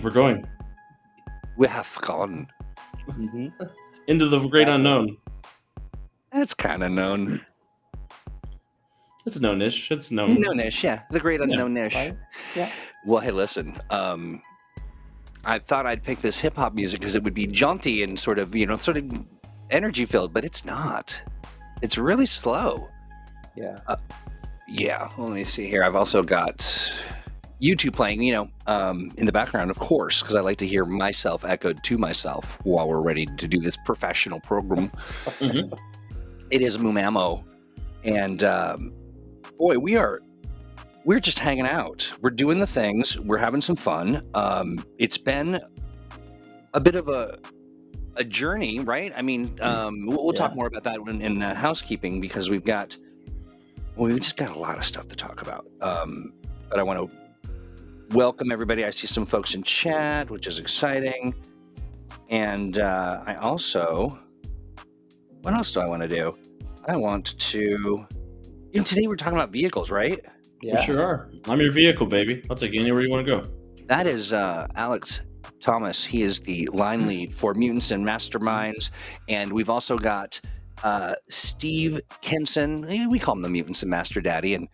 We're going We have gone. into the great unknown. That's kind of known. It's known-ish. It's known. Known-ish, yeah. The great unknown-ish. Right? Yeah. Well, hey, listen. I thought I'd pick this hip-hop music because it would be jaunty and sort of energy-filled, but it's not. It's really slow. Yeah. Yeah, let me see here. I've also got YouTube playing, in the background, of course, because I like to hear myself echoed to myself while we're ready to do this professional program. It is Mumamo, and boy, we're just hanging out. We're doing the things. We're having some fun. It's been a bit of a journey, right? I mean, we'll talk more about that in housekeeping because we've just got a lot of stuff to talk about. But I want to welcome everybody. I see some folks in chat, which is exciting. And I also, what else do I want to do? I want to, today we're talking about vehicles, right? Yeah. We sure are. I'm your vehicle, baby. I'll take you anywhere you want to go. That is Alex Thomas. He is the line lead for Mutants and Masterminds. And we've also got Steve Kenson. We call him the Mutants and Masterdaddy. And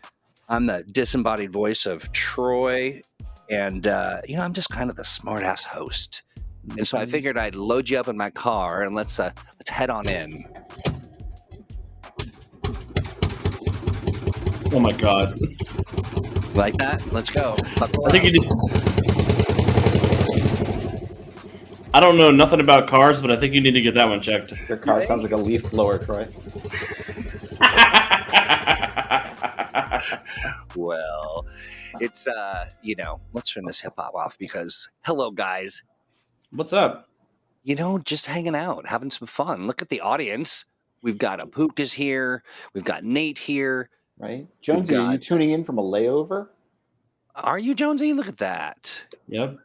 I'm the disembodied voice of Troy. And, I'm just kind of the smart-ass host. And so I figured I'd load you up in my car and let's head on in. Oh my God. Like that? Let's go. I think you did. I don't know nothing about cars, but I think you need to get that one checked. Your car sounds like a leaf blower, Troy. Well, it's, let's turn this hip hop off because, hello, guys. What's up? Just hanging out, having some fun. Look at the audience. We've got Apuk is here. We've got Nate here. Right? Jonesy, are you tuning in from a layover? Are you, Jonesy? Look at that. Yep.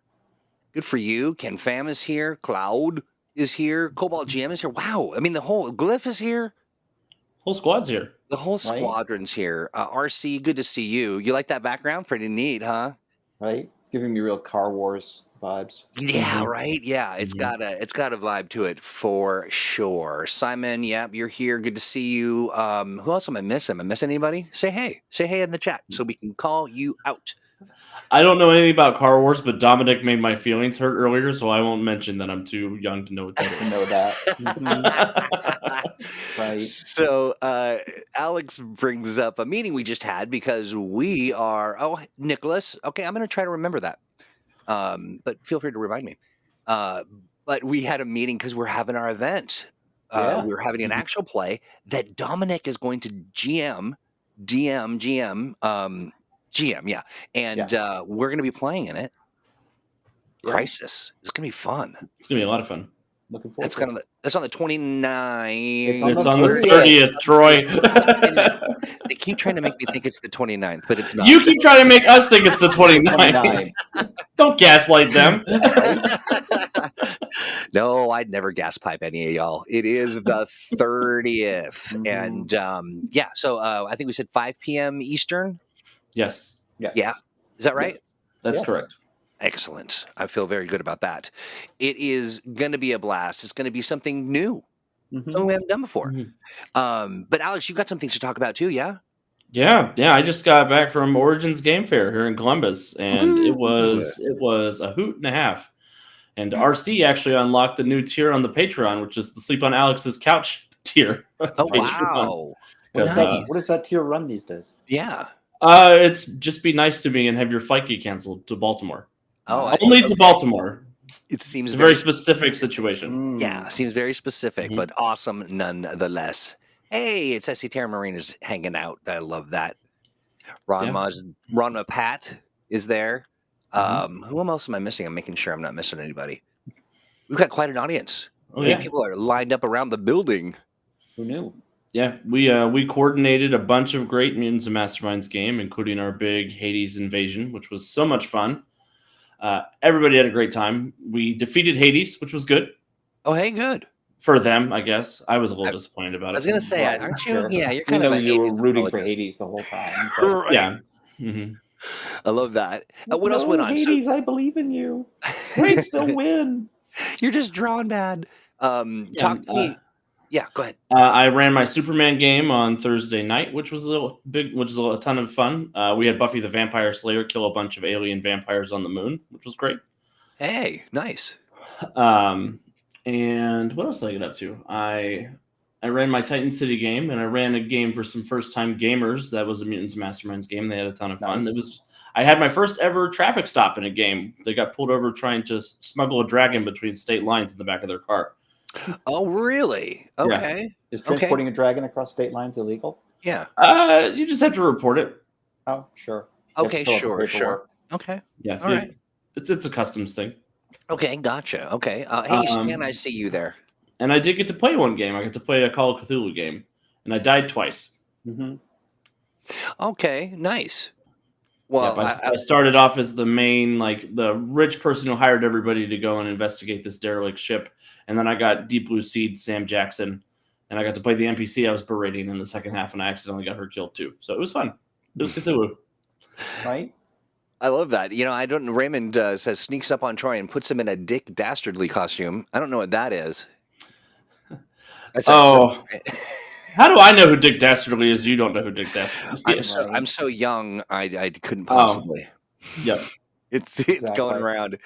Good for you. Ken Pham is here. Cloud is here. Cobalt GM is here. Wow. I mean, the whole Glyph is here. Whole squad's here. The whole squadron's here. RC, good to see you. You like that background? Pretty neat, huh? Right? It's giving me real Car Wars vibes. Yeah, right. Yeah, it's got a vibe to it for sure. Simon, yep, you're here. Good to see you. Who else am I missing? Am I missing anybody? Say hey in the chat so we can call you out. I don't know anything about Car Wars, but Dominic made my feelings hurt earlier, so I won't mention that I'm too young to know what that is. Right. So Alex brings up a meeting we just had because we are Nicholas. Okay, I'm going to try to remember that. But feel free to remind me. But we had a meeting because we're having our event. We're having an actual play that Dominic is going to GM, yeah. And we're going to be playing in it. Yeah. Crisis. It's going to be fun. It's going to be a lot of fun. Looking forward to it. That's on the 29th. It's on the 30th, Troy. They keep trying to make me think it's the 29th, but it's not. You keep trying to make us think it's the 29th. Don't gaslight them. No, I'd never gas pipe any of y'all. It is the 30th. And so I think we said 5 p.m. Eastern. Yes. Yeah. Is that right? Yes. That's correct. Excellent. I feel very good about that. It is going to be a blast. It's going to be something new. Something we haven't done before. But Alex, you've got some things to talk about too, yeah? Yeah. I just got back from Origins Game Fair here in Columbus, and it was a hoot and a half. And RC actually unlocked the new tier on the Patreon, which is the Sleep on Alex's Couch tier. Oh, wow. What does that tier run these days? Yeah. It's just be nice to me and have your flight get canceled to Baltimore. Only to Baltimore. It seems a very specific situation. Yeah, seems very specific, but awesome nonetheless. Hey, it's SC Terra Marine is hanging out. I love that. Ronma Pat is there. Who else am I missing? I'm making sure I'm not missing anybody. We've got quite an audience. People are lined up around the building. Who knew? Yeah, we coordinated a bunch of great Mutants and Masterminds game, including our big Hades invasion, which was so much fun. Everybody had a great time. We defeated Hades, which was good. Oh, hey, good. For them, I guess. I was a little disappointed about it. I was going to say, aren't you? Sure. Yeah, you're kind of you were rooting for Hades the whole time. Right. Yeah. I love that. What else went on? Hades, I believe in you. Great, still win. You're just drawing bad. Talk to me. Yeah, go ahead. I ran my Superman game on Thursday night, which was a ton of fun. We had Buffy the Vampire Slayer kill a bunch of alien vampires on the moon, which was great. Hey, nice. And what else did I get up to? I ran my Titan City game, and I ran a game for some first-time gamers. That was a Mutants Masterminds game. They had a ton of fun. Nice. I had my first ever traffic stop in a game. They got pulled over trying to smuggle a dragon between state lines in the back of their car. Oh, really? Okay. Yeah. Is transporting a dragon across state lines illegal? Yeah. You just have to report it. Oh, sure. Okay, sure. Okay. Yeah. All right. It's a customs thing. Okay, gotcha. Okay. Hey, Stan, I see you there. And I did get to play one game. I got to play a Call of Cthulhu game, and I died twice. Mm-hmm. Okay, nice. Well, I started off as the main, the rich person who hired everybody to go and investigate this derelict ship. And then I got Deep Blue Seed, Sam Jackson, and I got to play the NPC I was berating in the second half, and I accidentally got her killed too. So it was fun. It was Cthulhu. Right? I love that. Raymond says sneaks up on Troy and puts him in a Dick Dastardly costume. I don't know what that is. How do I know who Dick Dastardly is? You don't know who Dick Dastardly is. I'm so young, I couldn't possibly. Yep. It's going around.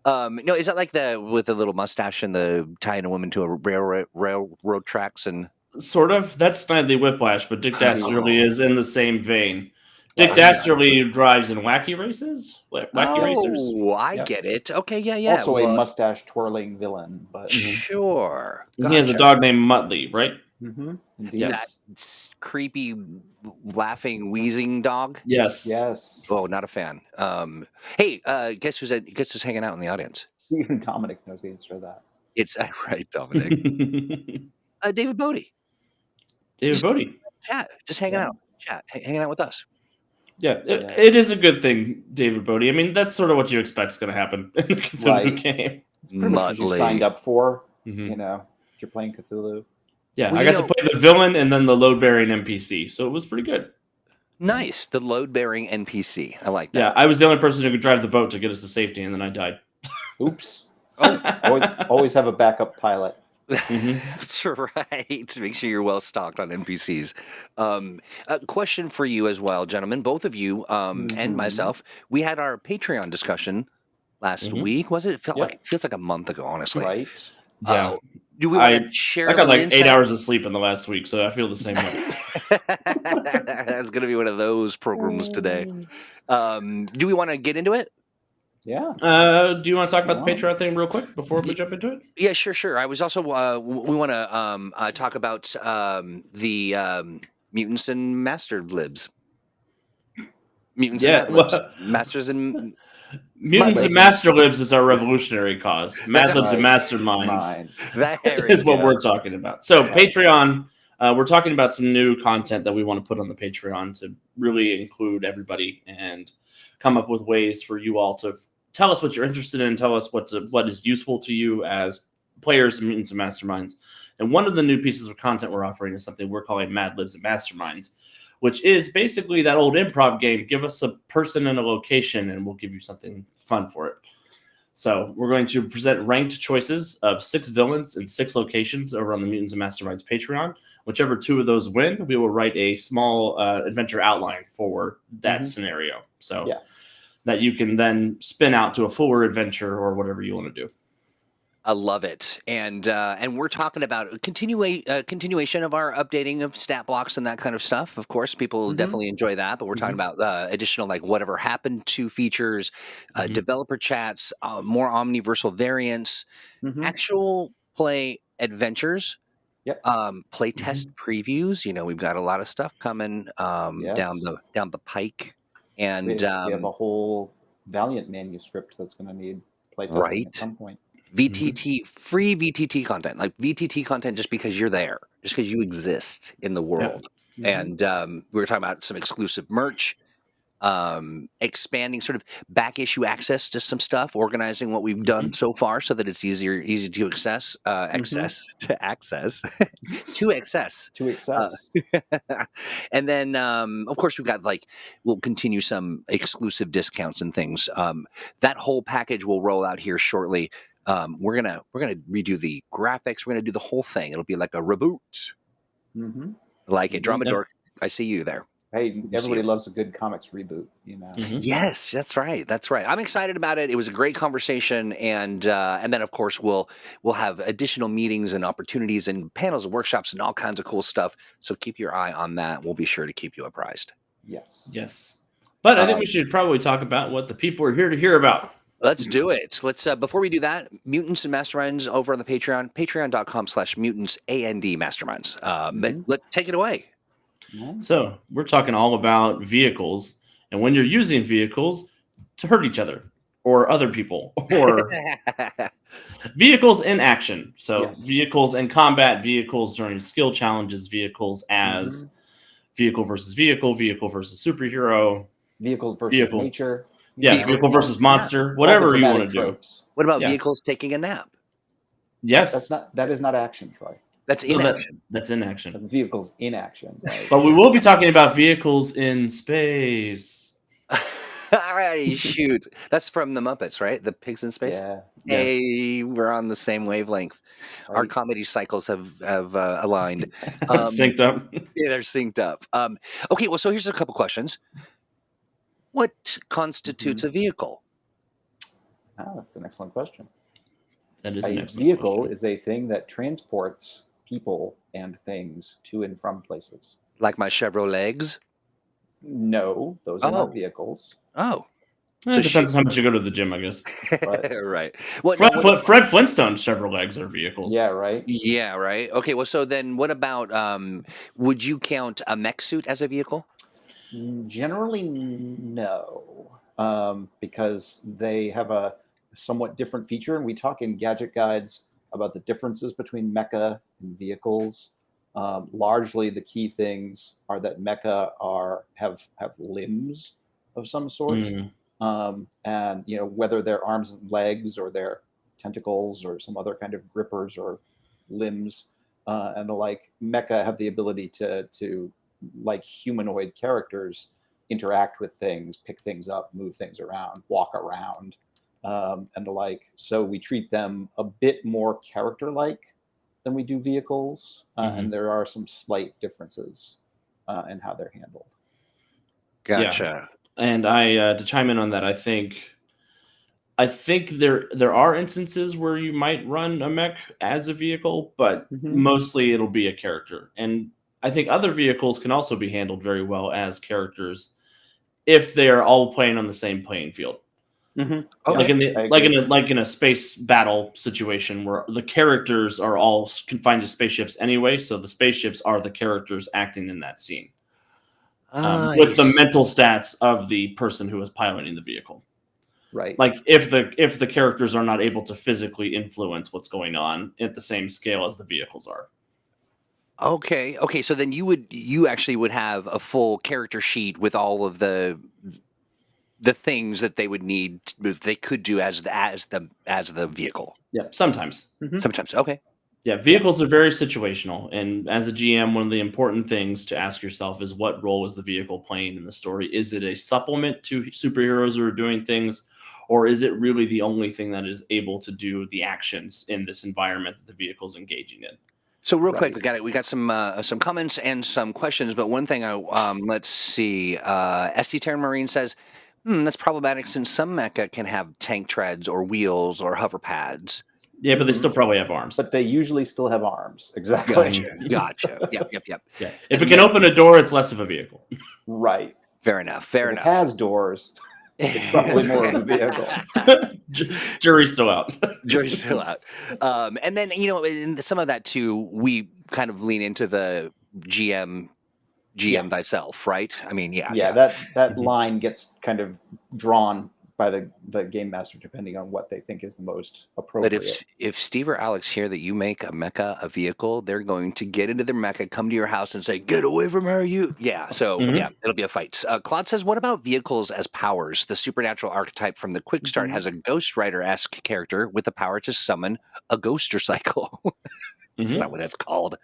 No, is that like with the little mustache and the tying a woman to a railroad tracks and sort of? That's Snidely Whiplash, but Dick Dastardly is in the same vein. Dick Dastardly drives in wacky races, racers. Oh, I get it. Okay, yeah. Also a mustache twirling villain, but sure. Gotcha. He has a dog named Muttley, right? Mm-hmm. Yes. That creepy, laughing, wheezing dog. Yes. Oh, not a fan. Hey, guess who's hanging out in the audience? Even Dominic knows the answer to that. It's right, Dominic. David Bodie. David Bodie. Chat, just hanging out. Chat, hanging out with us. Yeah, it is a good thing, David Bodie. I mean, that's sort of what you expect is going to happen in the Cthulhu game. It's pretty much what you signed up for. Mm-hmm. If you're playing Cthulhu. Yeah, I got to play the villain and then the load-bearing NPC, so it was pretty good. Nice, the load-bearing NPC. I like that. Yeah, I was the only person who could drive the boat to get us to safety, and then I died. Oops. Always have a backup pilot. That's right. Make sure you're well stocked on NPCs. A question for you as well, gentlemen, both of you and myself. We had our Patreon discussion last week. Was it? It feels like a month ago, honestly. Right. Yeah. Do we want to share? I got like 8 hours of sleep in the last week, so I feel the same way. That's going to be one of those programs today. Do we want to get into it? Yeah. Do you want to talk about the Patreon thing real quick before we jump into it? Yeah, sure. I was also we want to talk about the Mutants and Masterdaddy. Mutants and Masters and Mutants and Masterlibs is our revolutionary cause. Mad Libs and Masterminds is what we're talking about. So Patreon, we're talking about some new content that we want to put on the Patreon to really include everybody and come up with ways for you all to tell us what you're interested in, tell us what is useful to you as players of Mutants and Masterminds. And one of the new pieces of content we're offering is something we're calling Mad Libs and Masterminds, which is basically that old improv game. Give us a person and a location, and we'll give you something fun for it. So we're going to present ranked choices of 6 villains and 6 locations over on the Mutants and Masterminds Patreon. Whichever 2 of those win, we will write a small adventure outline for that scenario. So that you can then spin out to a fuller adventure or whatever you want to do. I love it, and we're talking about a continuation of our updating of stat blocks and that kind of stuff. Of course, people definitely enjoy that, but we're talking about additional whatever happened to features, developer chats, more omniversal variants, actual play adventures, play test previews. We've got a lot of stuff coming down the pike, and we have a whole Valiant manuscript that's going to need playtesting at some point. VTT, free VTT content, like VTT content just because you're there, just because you exist in the world. And we were talking about some exclusive merch. expanding sort of back issue access to some stuff, organizing what we've done so far so that it's easy to access, to access, to access. To access. And then, of course, we've got we'll continue some exclusive discounts and things. That whole package will roll out here shortly. We're gonna redo the graphics. We're gonna do the whole thing. It'll be like a reboot. Like it, Drama Dork. I see you there. Hey, everybody loves a good comics reboot, you know. Yes, that's right. That's right. I'm excited about it. It was a great conversation, and then of course we'll have additional meetings and opportunities and panels and workshops and all kinds of cool stuff. So keep your eye on that. We'll be sure to keep you apprised. Yes. But I think we should probably talk about what the people are here to hear about. Let's do it. Let's before we do that, Mutants and Masterminds over on the Patreon, patreon.com/mutants and masterminds. Take it away. So we're talking all about vehicles, and when you're using vehicles to hurt each other or other people, or vehicles in action. So vehicles in combat, vehicles during skill challenges, vehicles as vehicle versus vehicle, vehicle versus superhero, vehicle versus nature. Yeah, vehicle versus monster, whatever you want to do. What about vehicles taking a nap? Yes. That is not action, Troy. That's inaction. That's inaction. That's vehicles in action. Right? But we will be talking about vehicles in space. Shoot. That's from the Muppets, right? The Pigs in Space? Yeah. Hey, we're on the same wavelength. Right. Our comedy cycles have aligned. Synced up. Yeah, they're synced up. Okay, well, so here's a couple questions. What constitutes a vehicle? Oh, that's an excellent question. That is an excellent vehicle question. is a thing that transports people and things to and from places. Like my Chevrolets? No, those are not vehicles. Oh. So it depends on how much you go to the gym, I guess. Right. Fred Flintstone's Chevrolets are vehicles. Yeah, right. Yeah, right. Okay, well, so then what about, would you count a mech suit as a vehicle? Generally, no, because they have a somewhat different feature, and we talk in Gadget Guides about the differences between mecha and vehicles. Largely, the key things are that mecha have limbs of some sort, and whether they're arms and legs or they're tentacles or some other kind of grippers or limbs and the like. Mecha have the ability to like humanoid characters, interact with things, pick things up, move things around, walk around, and the like. So we treat them a bit more character-like than we do vehicles, and there are some slight differences in how they're handled. Gotcha. Yeah. And to chime in on that, I think there are instances where you might run a mech as a vehicle, but mostly it'll be a character. And I think other vehicles can also be handled very well as characters if they are all playing on the same playing field. Okay. Like in a space battle situation where the characters are all confined to spaceships anyway, so the spaceships are the characters acting in that scene with the mental stats of the person who is piloting the vehicle. Right. Like if the characters are not able to physically influence what's going on at the same scale as the vehicles are. Okay. So then you actually would have a full character sheet with all of the things that they would need, they could do as the vehicle. Yeah, sometimes. Sometimes. Okay. Yeah, vehicles are very situational, and as a GM, one of the important things to ask yourself is what role is the vehicle playing in the story? Is it a supplement to superheroes who are doing things, or is it really the only thing that is able to do the actions in this environment that the vehicle's engaging in? So real quick, we got some comments and some questions, but one thing let's see. SC Terran Marine says, that's problematic since some mecha can have tank treads or wheels or hover pads. Yeah, but they still probably have arms. But they usually still have arms. Exactly. Gotcha. Yep. Yeah. If it can open a door, it's less of a vehicle. Right. Fair enough. It has doors. It's probably more of a vehicle. Jury's still out. And then, in some of that too, we kind of lean into the GM thyself, right? I mean, yeah. That line gets kind of drawn by the game master, depending on what they think is the most But appropriate. if Steve or Alex hear that you make a mecha a vehicle, they're going to get into their mecha, come to your house, and say, "Get away from her, you!" Yeah, so Mhm. yeah, it'll be a fight. Claude says, "What about vehicles as powers? The supernatural archetype from the Quick Start Mhm. has a Ghost Rider-esque character with the power to summon a ghoster cycle." That's Mhm. not what that's called.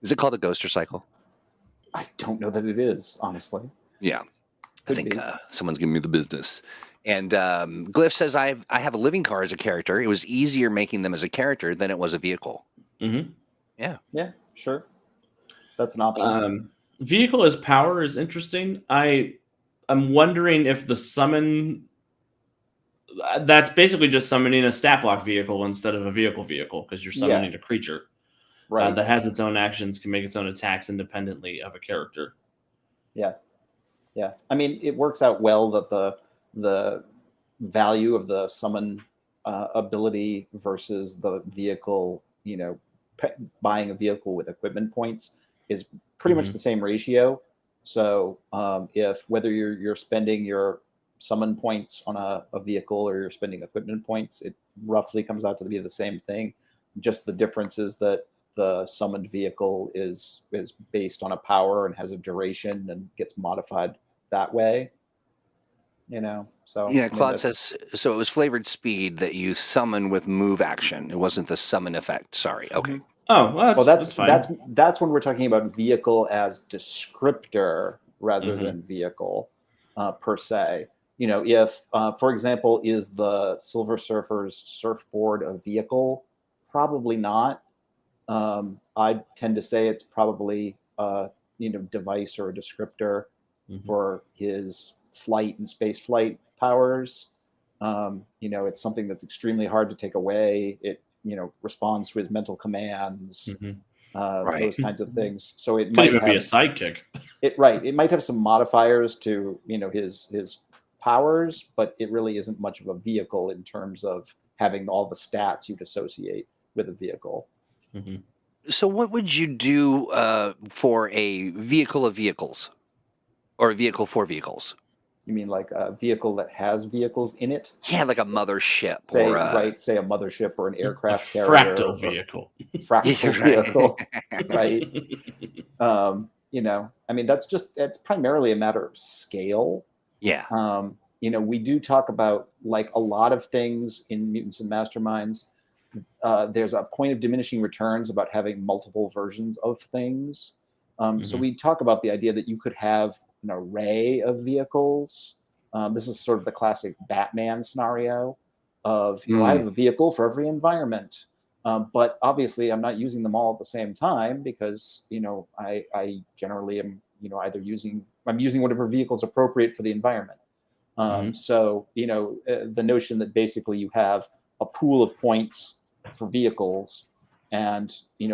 Is it called a ghoster cycle? I don't know that it is, honestly. Yeah. I Could think be. someone's giving me the business. And Glyph says, I have a living car as a character. It was easier making them as a character than it was a vehicle. Mhm. Yeah. Yeah, sure. That's an option. Vehicle as power is interesting. I'm wondering if the summon that's basically just summoning a stat block vehicle instead of a vehicle because you're Yeah, summoning a creature right. that has its own actions, can make its own attacks independently of a character. Yeah. Yeah. I mean, it works out well that the value of the summon ability versus the vehicle, buying a vehicle with equipment points is pretty much Mhm. the same ratio. So if whether you're spending your summon points on a vehicle or you're spending equipment points, it roughly comes out to be the same thing. Just the difference is that the summoned vehicle is based on a power and has a duration and gets modified that way. So Yeah, I mean Claude says, so it was flavored speed that you summon with move action. It wasn't the summon effect. Sorry. Okay. Mhm. Oh, well, Well, that's fine. that's when we're talking about vehicle as descriptor rather Mhm. than vehicle per se. If, for example, is the Silver Surfer's surfboard a vehicle? Probably not. I tend to say it's probably device or a descriptor Mhm. for his flight and space flight powers. It's something that's extremely hard to take away. It responds to his mental commands, Mhm. Right. those kinds of things. So it Could might even be a have sidekick. it right. It might have some modifiers to his powers, but it really isn't much of a vehicle in terms of having all the stats you'd associate with a vehicle. Mhm. So what would you do for a vehicle of vehicles or a vehicle for vehicles? You mean like a vehicle that has vehicles in it? Yeah, like a mothership or Say, right, say a mothership or an A aircraft carrier fractal or vehicle. Yeah, fractal right. vehicle, right? I mean, that's primarily a matter of scale. Yeah. We do talk about, like a lot of things in Mutants and Masterminds, there's a point of diminishing returns about having multiple versions of things. So Mhm. we talk about the idea that you could have an array of vehicles. This is sort of the classic Batman scenario of, I Mm, have a vehicle for every environment. But obviously, I'm not using them all at the same time because, I generally am, I'm using whatever vehicle is appropriate for the environment. Mhm. The notion that basically you have a pool of points for vehicles, and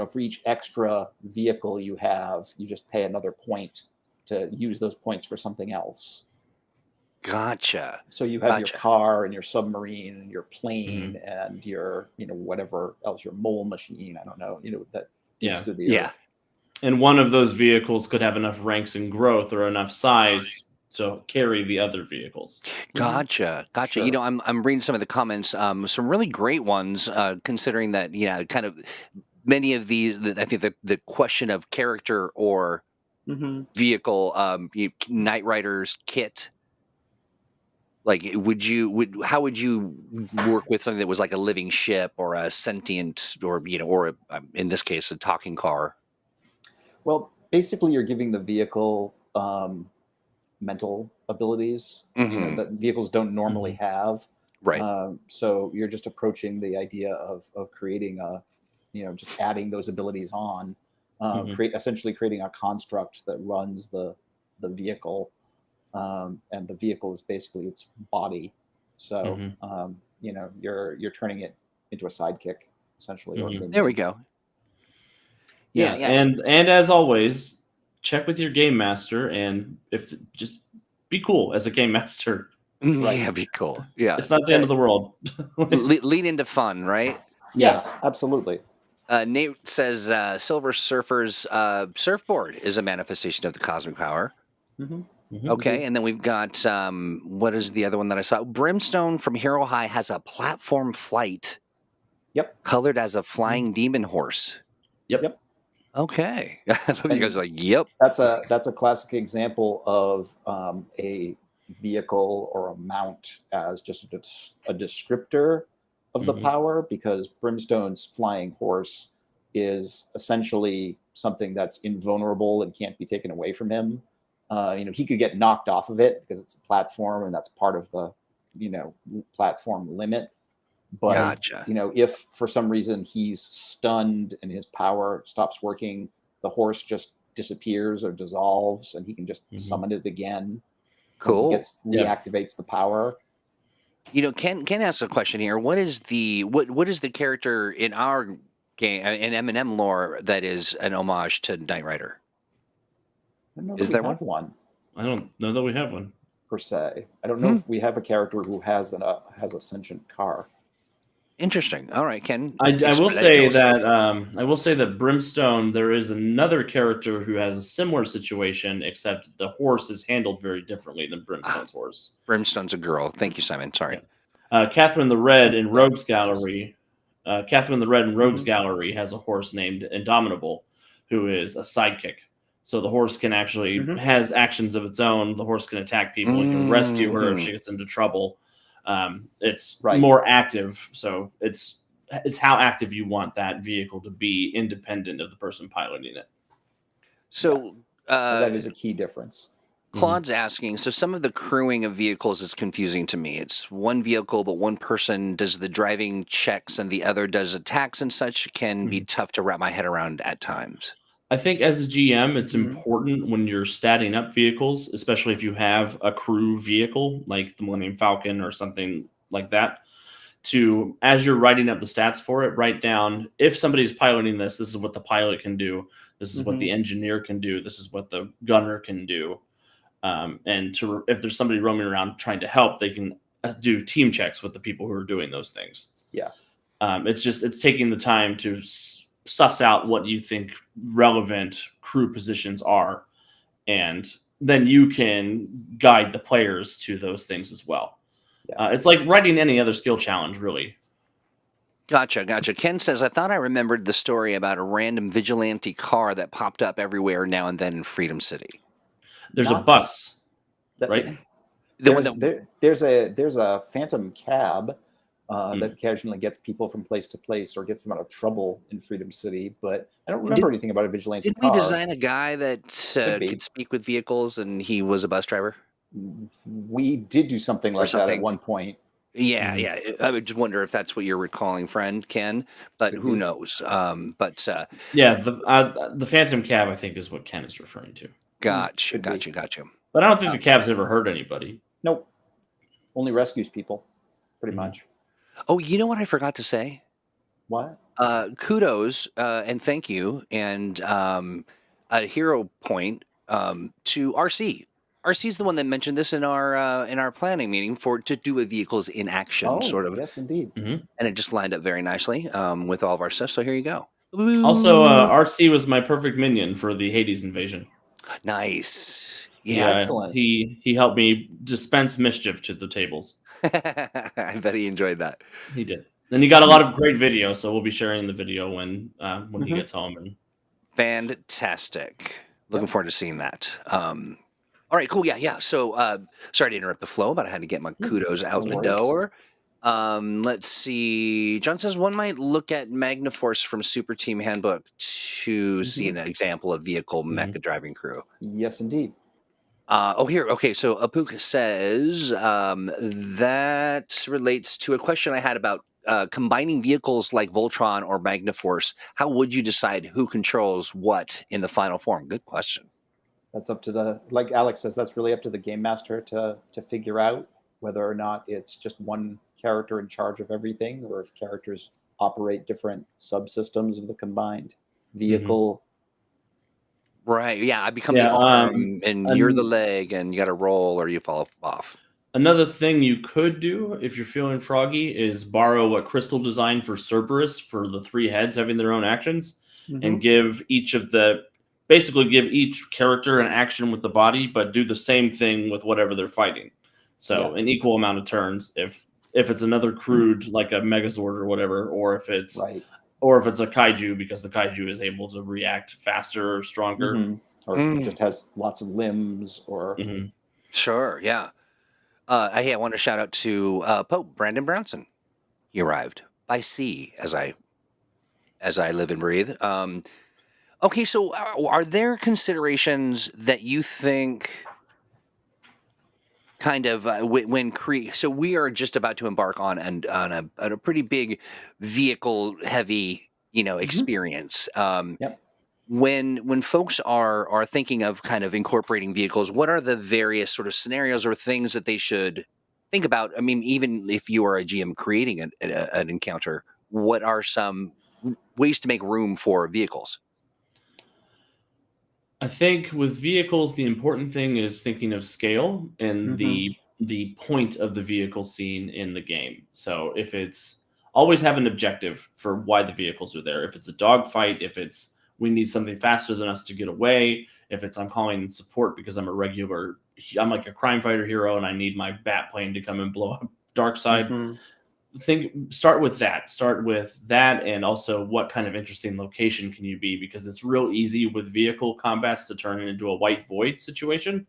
for each extra vehicle you have, you just pay another point to use those points for something else. gotcha. So you have your Gotcha. car and your submarine and your plane Mhm. and your whatever else, your mole machine, I don't know, that digs Yeah. through the Yeah. earth. And one of those vehicles could have enough ranks and growth or enough size to carry the other vehicles. Mhm. Gotcha. Gotcha. Sure. I'm reading some of the comments, some really great ones, considering that, kind of many of these, I think the question of character or Hmm. vehicle, Knight Rider's kit. Like, how would you work with something that was like a living ship or a sentient or, in this case, a talking car? Well, basically, you're giving the vehicle mental abilities, Hmm. that vehicles don't normally Mhm. have. Right. So you're just approaching the idea of creating just adding those abilities on, Mhm. essentially creating a construct that runs the vehicle, and the vehicle is basically its body. So Mhm. you're turning it into a sidekick essentially, or Mhm. There we minion. go. Yeah. Yeah, Yeah. and as always, check with your game master, and if just be cool as a game master. Right. Yeah. Be cool. Yeah. It's not the end of the world. Lean into fun, right? Yeah. Yes, absolutely. Nate says Silver Surfer's surfboard is a manifestation of the cosmic power. Hmm. Okay, and then we've got what is the other one that I saw? Brimstone from Hero High has a platform flight. Yep. Colored as a flying demon horse. Yep. Okay. You guys are like, yep. That's a classic example of a vehicle or a mount as just a descriptor of the power, because Brimstone's flying horse is essentially something that's invulnerable and can't be taken away from him. He could get knocked off of it because it's a platform and that's part of the, platform limit. But, Gotcha. If for some reason he's stunned and his power stops working, the horse just disappears or dissolves and he can just summon it again. Cool. Reactivates the power. Ken asked a question here. What is the character in our game, in M&M lore, that is an homage to Knight Rider? Is there one? I don't know that we have one per se. I don't know if we have a character who has a sentient car. Interesting. All right, Ken. I will say that Brimstone, there is another character who has a similar situation, except the horse is handled very differently than Brimstone's horse. Brimstone's a girl. Thank you, Simon. Sorry. Catherine the Red in Rogue's Gallery. Catherine the Red in Rogue's Gallery has a horse named Indomitable, who is a sidekick. So the horse can actually has actions of its own. The horse can attack people. It can rescue her if she gets into trouble. It's more active, so it's how active you want that vehicle to be, independent of the person piloting it. So that is a key difference. Claude's asking, so some of the crewing of vehicles is confusing to me. It's one vehicle, but one person does the driving checks and the other does attacks and such. Can be tough to wrap my head around at times. I think as a GM, it's important when you're statting up vehicles, especially if you have a crew vehicle like the Millennium Falcon or something like that, to, as you're writing up the stats for it, write down, if somebody's piloting this is what the pilot can do. This is what the engineer can do. This is what the gunner can do. And if there's somebody roaming around trying to help, they can do team checks with the people who are doing those things. Yeah. It's taking the time to suss out what you think relevant crew positions are, and then you can guide the players to those things as well. It's like writing any other skill challenge, really. Gotcha. Ken says, I thought I remembered the story about a random vigilante car that popped up everywhere now and then in Freedom City. There's a bus, right? There's a phantom cab that occasionally gets people from place to place or gets them out of trouble in Freedom City, but I don't remember anything about a vigilante car. Didn't we design a guy that could speak with vehicles and he was a bus driver? We did do something like that at one point. Yeah. I would just wonder if that's what you're recalling, friend Ken, but who knows? The phantom cab, I think, is what Ken is referring to. Gotcha. But I don't think the cab's ever hurt anybody. Nope. Only rescues people, pretty much. Oh, you know what I forgot to say? What? Kudos and thank you, and a hero point to RC. RC's the one that mentioned this in our planning meeting to do with vehicles in action, sort of. Yes, indeed. And it just lined up very nicely with all of our stuff. So here you go. Also, RC was my perfect minion for the Hades invasion. Nice. Yeah, excellent. He helped me dispense mischief to the tables. I bet he enjoyed that. He did. And he got a lot of great video, so we'll be sharing the video when he gets home. And fantastic. Looking forward to seeing that. All right, cool. Yeah. So sorry to interrupt the flow, but I had to get my kudos out the door. Let's see. John says one might look at Magnaforce from Super Team Handbook to see an example of vehicle mecha driving crew. Yes, indeed. Here. Okay, so Apuk says that relates to a question I had about combining vehicles like Voltron or Magnaforce. How would you decide who controls what in the final form? Good question. That's up to like Alex says, that's really up to the game master to figure out whether or not it's just one character in charge of everything, or if characters operate different subsystems of the combined vehicle. Right. Yeah. I become the arm and you're the leg and you got to roll or you fall off. Another thing you could do if you're feeling froggy is borrow what Crystal designed for Cerberus for the 3 heads having their own actions and give each of the basically give each character an action with the body, but do the same thing with whatever they're fighting. So an equal amount of turns if it's another crude like a Megazord or whatever, or if it's Right. a kaiju, because the kaiju is able to react faster or stronger. Or just has lots of limbs, or Sure, yeah. Hey, I want to shout out to Pope Brandon Brownson. He arrived by sea, as I live and breathe. Okay, so are there considerations that you think kind of when so we are just about to embark on a pretty big vehicle heavy experience. Yep. When folks are thinking of kind of incorporating vehicles, what are the various sort of scenarios or things that they should think about? I mean, even if you are a GM creating an encounter, what are some ways to make room for vehicles? I think with vehicles, the important thing is thinking of scale and the point of the vehicle scene in the game. So if it's always have an objective for why the vehicles are there. If it's a dogfight, if it's we need something faster than us to get away, if it's I'm calling in support because I'm like a crime fighter hero and I need my bat plane to come and blow up Darkseid. Start with that, and also what kind of interesting location can you be, because it's real easy with vehicle combats to turn it into a white void situation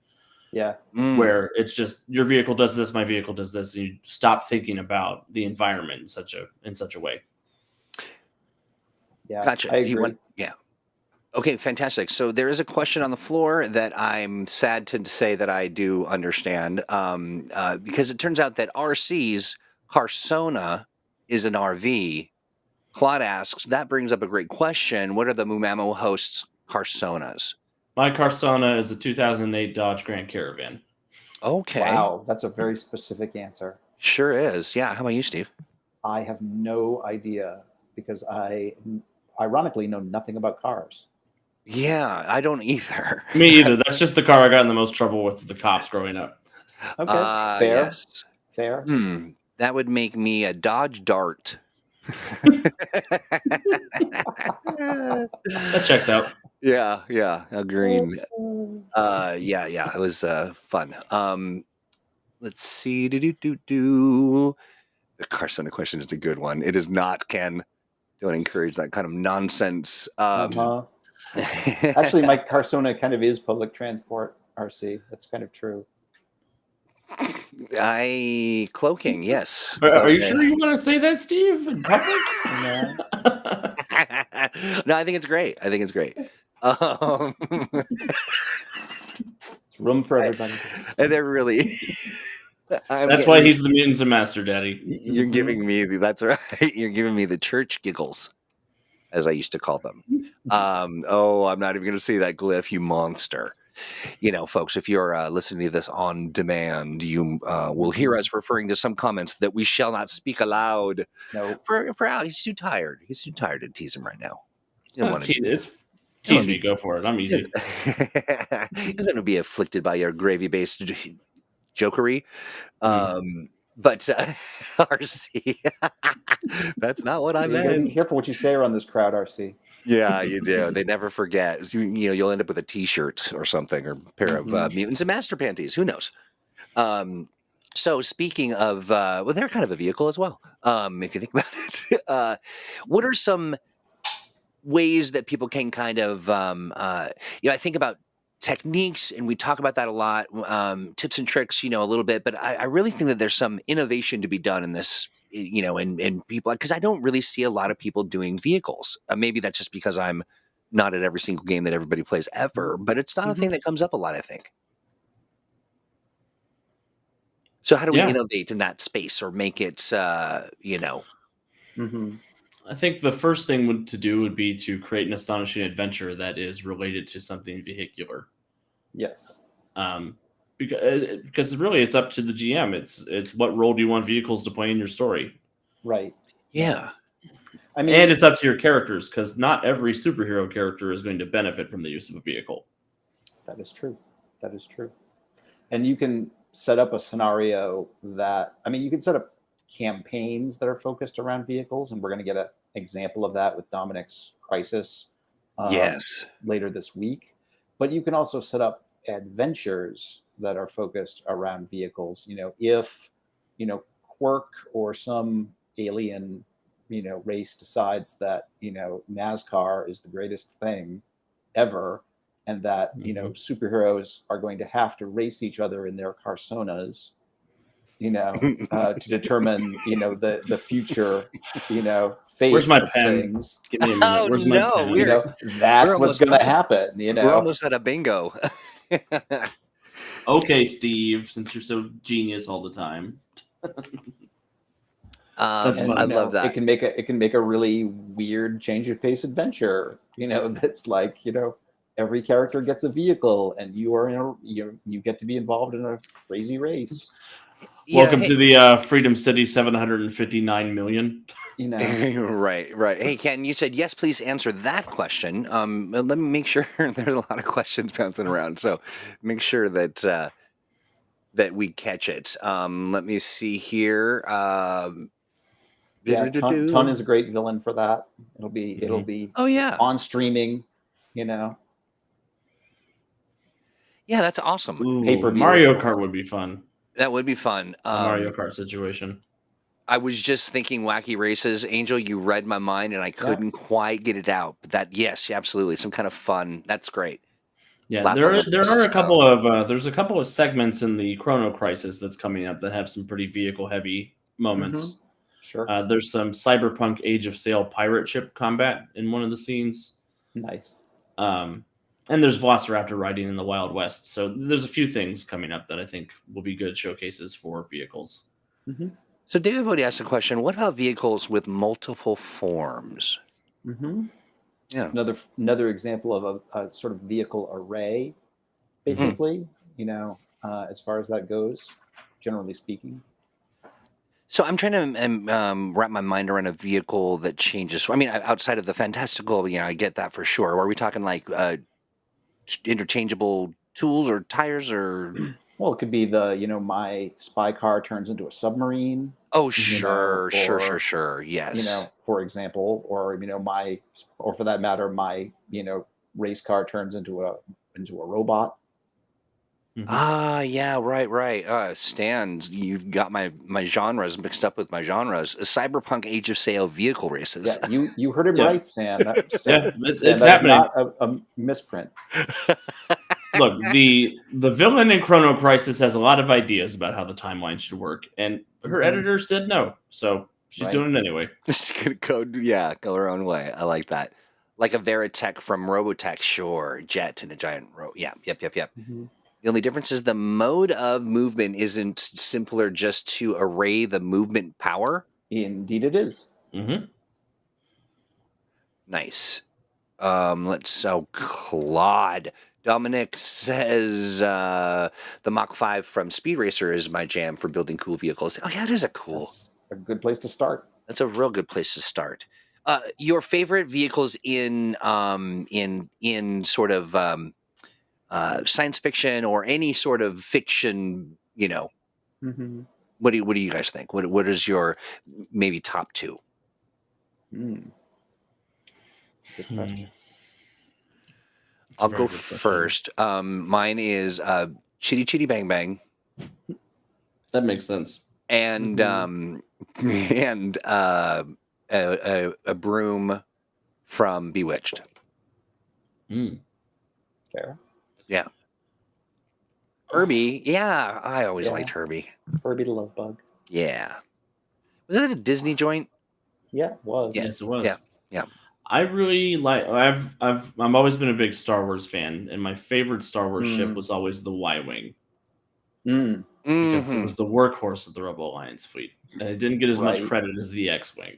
where it's just your vehicle does this, my vehicle does this, and you stop thinking about the environment in such a way. Gotcha. I agree. Okay, fantastic. So there is a question on the floor that I'm sad to say that I do understand, because it turns out that RC's Carsona is an RV. Claude asks, that brings up a great question. What are the Mumamo hosts' Carsonas? My Carsona is a 2008 Dodge Grand Caravan. Okay. Wow, that's a very specific answer. Sure is. Yeah. How about you, Steve? I have no idea, because I ironically know nothing about cars. Yeah, I don't either. Me either. That's just the car I got in the most trouble with the cops growing up. Okay, fair. Yes. Fair. That would make me a Dodge Dart. That checks out. Yeah, a green. It was fun. Let's see. The Carsona question is a good one. It is not, Ken. Don't encourage that kind of nonsense. Actually, my Carsona kind of is public transport, RC. That's kind of true. Cloaking, yes. Are you sure you want to say that, Steve, in public? No, I think it's great. There's room for everybody. And there really. That's why he's the Mutants Masterdaddy. You're giving me that's right. You're giving me the church giggles, as I used to call them. I'm not even going to say that glyph, you monster. Folks, if you're listening to this on demand, you will hear us referring to some comments that we shall not speak aloud. No. For Al, he's too tired. He's too tired to tease him right now. Tease me, go for it. I'm easy. He doesn't want to be afflicted by your gravy-based jokery. But RC, that's not what I meant. You gotta be careful what you say around this crowd, RC. Yeah, you do. They never forget. You'll end up with a T-shirt or something, or a pair of Mutants and Master panties. Who knows? So speaking of, they're kind of a vehicle as well. If you think about it, what are some ways that people can kind of, I think about techniques, and we talk about that a lot, tips and tricks, a little bit, but I really think that there's some innovation to be done in this, and people, because I don't really see a lot of people doing vehicles. Maybe that's just because I'm not at every single game that everybody plays ever, but it's not a thing that comes up a lot, I think. So how do we innovate in that space or make it, I think the first thing to do would be to create an astonishing adventure that is related to something vehicular. Yes. Because really it's up to the GM. It's what role do you want vehicles to play in your story? Right. Yeah. And it's up to your characters, because not every superhero character is going to benefit from the use of a vehicle. That is true. And you can set up a scenario that, you can set up campaigns that are focused around vehicles, and we're going to get an example of that with Dominic's Crisis later this week. but you can also set up adventures that are focused around vehicles. If Quirk or some alien race decides that NASCAR is the greatest thing ever, and that superheroes are going to have to race each other in their carsonas, to determine the future fate Where's my of pen? things. Give me a minute. Oh Where's my no, pen? That's what's almost going to done. happen. We're almost at a bingo. Okay, Steve, since you're so genius all the time. That's And fun. I love that. It can make a really weird change of pace adventure. That's like every character gets a vehicle, and you are you get to be involved in a crazy race. Welcome to the Freedom City 759 million. Right. Hey, Ken, you said yes. Please answer that question. Let me make sure. There's a lot of questions bouncing around, so make sure that that we catch it. Let me see here. Ton is a great villain for that. It'll be Oh yeah, on streaming. yeah, that's awesome. Ooh, Pay-per-view. Mario Kart would be fun. That would be fun. A Mario Kart situation. I was just thinking wacky races. Angel, you read my mind, and I couldn't quite get it out. But yes, absolutely, some kind of fun. That's great. Yeah, there are a couple of there's a couple of segments in the Chrono Crisis that's coming up that have some pretty vehicle heavy moments. Sure. There's some Cyberpunk Age of Sail pirate ship combat in one of the scenes. Nice. And there's Velociraptor riding in the Wild West. So there's a few things coming up that I think will be good showcases for vehicles. So David Bodie asked a question: what about vehicles with multiple forms? Yeah. It's another example of a sort of vehicle array, basically, as far as that goes, generally speaking. So I'm trying to wrap my mind around a vehicle that changes. I mean, outside of the fantastical, I get that for sure. Are we talking like interchangeable tools or tires or? Well, it could be my spy car turns into a submarine. Oh, sure. Yes. For example, or or for that matter, my race car turns into a robot. Yeah, right. Stan, you've got my genres mixed up with my genres. Cyberpunk Age of Sail vehicle races. Yeah, you heard him right, Stan. It's happening. Not a misprint. Look, the villain in Chrono Crisis has a lot of ideas about how the timeline should work, and her editor said no, so she's doing it anyway. She's gonna go her own way. I like that. Like a Veritech from Robotech, sure. Jet and a giant yep. The only difference is the mode of movement isn't simpler just to array the movement power. Indeed it is. Nice. Claude. Dominic says the Mach 5 from Speed Racer is my jam for building cool vehicles. Oh yeah, that is That's a good place to start. That's a real good place to start. Your favorite vehicles in sort of science fiction or any sort of fiction, What do you guys think? What is your maybe top two? That's a good question. I'll go first. Mine is Chitty Chitty Bang Bang. That makes sense. And a broom from Bewitched. Fair. Yeah. Herbie. Yeah, I always liked Herbie. Herbie the Love Bug. Yeah. Was that a Disney joint? Yeah, it was. Yes, it was. Yeah. I really like. I've always been a big Star Wars fan, and my favorite Star Wars ship was always the Y-wing, because it was the workhorse of the Rebel Alliance fleet, and it didn't get as much credit as the X-wing.